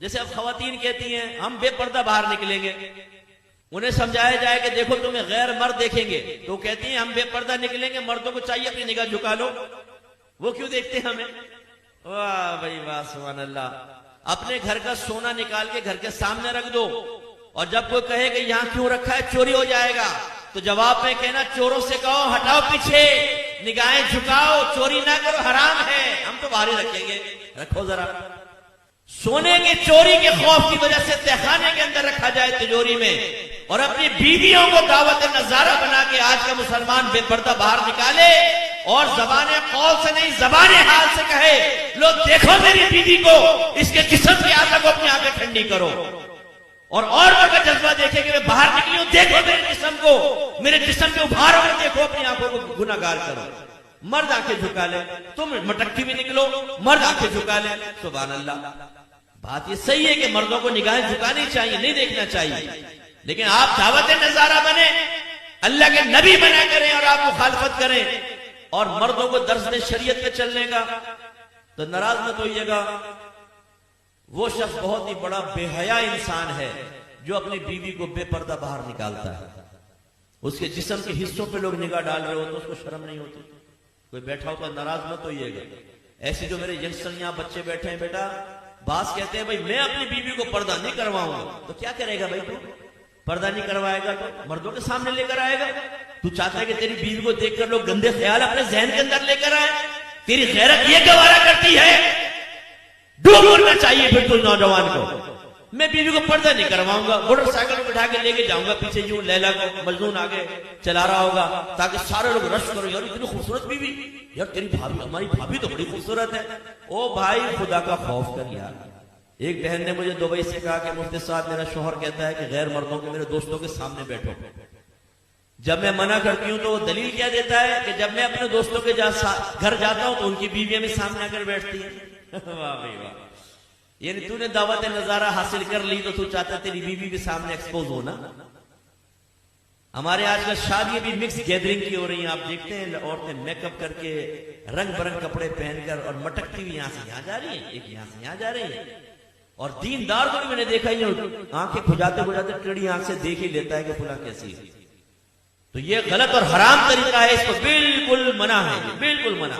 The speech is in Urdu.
جیسے اب خواتین کہتی ہیں ہم بے پردہ باہر نکلیں گے، انہیں سمجھایا جائے کہ دیکھو تمہیں غیر مرد دیکھیں گے، تو کہتی ہیں ہم بے پردہ نکلیں گے، مردوں کو چاہیے اپنی نگاہ جھکا لو، وہ کیوں دیکھتے ہیں ہمیں؟ واہ بھائی واہ، سبحان اللہ۔ اپنے گھر کا سونا نکال کے گھر کے سامنے رکھ دو، اور جب کوئی کہے کہ یہاں کیوں رکھا ہے چوری ہو جائے گا، تو جواب میں کہنا چوروں سے کہو ہٹاؤ پیچھے، نگاہیں جھکاؤ، چوری نہ کرو، حرام ہے، ہم تو باہر ہی رکھیں گے، رکھو ذرا۔ سونے کی چوری کے خوف کی وجہ سے تہخانے کے اندر رکھا جائے تجوری میں، اور اپنی بیویوں کو دعوت نظارہ بنا کے آج کا مسلمان بے پردہ باہر نکالے، اور زبان قول سے نہیں زبان حال سے کہے لو دیکھو میری بیوی کو، اس کے جسم کی آنکھوں کو اپنی آنکھیں ٹھنڈی کرو، اور عورتوں کا جذبہ دیکھے کہ میں باہر نکلی ہوں، دیکھو میرے جسم کو، میرے جسم کے ابھاروں میں دیکھو، اپنی آنکھوں کو گناہگار کرو۔ مرد آنکھیں جھکا لے، تم مٹکی بھی نکلو، مرد آنکھیں جھکا لے، سبحان اللہ۔ بات یہ صحیح ہے کہ مردوں کو نگاہیں جھکانی چاہیے، نہیں دیکھنا چاہیے، لیکن آپ دعوت نظارہ بنے، اللہ کے نبی بنا کریں اور آپ مخالفت کریں، اور مردوں کو درس میں شریعت پہ چلنے کا، تو ناراض مت ہوئیے گا۔ وہ شخص بہت ہی بڑا بے حیا انسان ہے جو اپنی بیوی کو بے پردہ باہر نکالتا ہے، اس کے جسم کے حصوں پہ لوگ نگاہ ڈال رہے ہو تو اس کو شرم نہیں ہوتی؟ کوئی بیٹھا ہو تو ناراض مت ہوئیے گا۔ ایسے جو میرے ینگسٹر یہاں بچے بیٹھے ہیں، بیٹا باس کہتے ہیں بھائی میں اپنی بیوی کو پردہ نہیں کرواؤں گا، تو کیا کرے گا بھائی؟ تو پردہ نہیں کروائے گا تو مردوں کے سامنے لے کر آئے گا؟ تو چاہتا ہے کہ تیری بیوی کو دیکھ کر لوگ گندے خیال اپنے ذہن کے اندر لے کر آئے؟ تیری غیرت یہ گوارا کرتی ہے؟ ڈھونڈنا چاہیے پھر تو نوجوان کو، میں بیوی کو پردہ نہیں کرواؤں گا، موٹر سائیکل میں بٹھا کے لے کے جاؤں گا پیچھے، یوں لیلا کو مجنون آگے چلا رہا ہوگا تاکہ سارے لوگ رش کرو، یار اتنی خوبصورت بیوی، یار تیری بھابھی، ہماری بھابھی تو بڑی خوبصورت ہے۔ او بھائی خدا کا خوف کر یار۔ ایک بہن نے مجھے دبئی سے کہا کہ مفتی صاحب میرا شوہر کہتا ہے کہ غیر مردوں کے میرے دوستوں کے سامنے بیٹھو، جب میں منع کرتی ہوں تو وہ دلیل کیا دیتا ہے کہ جب میں اپنے دوستوں کے گھر جاتا ہوں تو ان کی بیویاں میں سامنے آ کر بیٹھتی ہیں۔ واہ بھائی واہ، یعنی تو نے دعوت نظارہ حاصل کر لی تو چاہتا تیری بیوی بھی سامنے ایکسپوز ہونا۔ ہمارے آج کل شادی بھی مکس گیدرنگ کی ہو رہی ہیں، آپ دیکھتے ہیں عورتیں میک اپ کر کے رنگ برنگ کپڑے پہن کر اور مٹکتی ہوئی یہاں سے یہاں جا رہی ہیں، ایک یہاں سے یہاں جا رہی ہیں، اور دیندار کو بھی میں نے دیکھا ہی آنکھیں کھجاتے کھجاتے ٹیڑھی آنکھ سے دیکھ ہی لیتا ہے کہ فلاں کیسی ہے۔ تو یہ غلط اور حرام طریقہ ہے، اس کو بالکل منع ہے، بالکل منع۔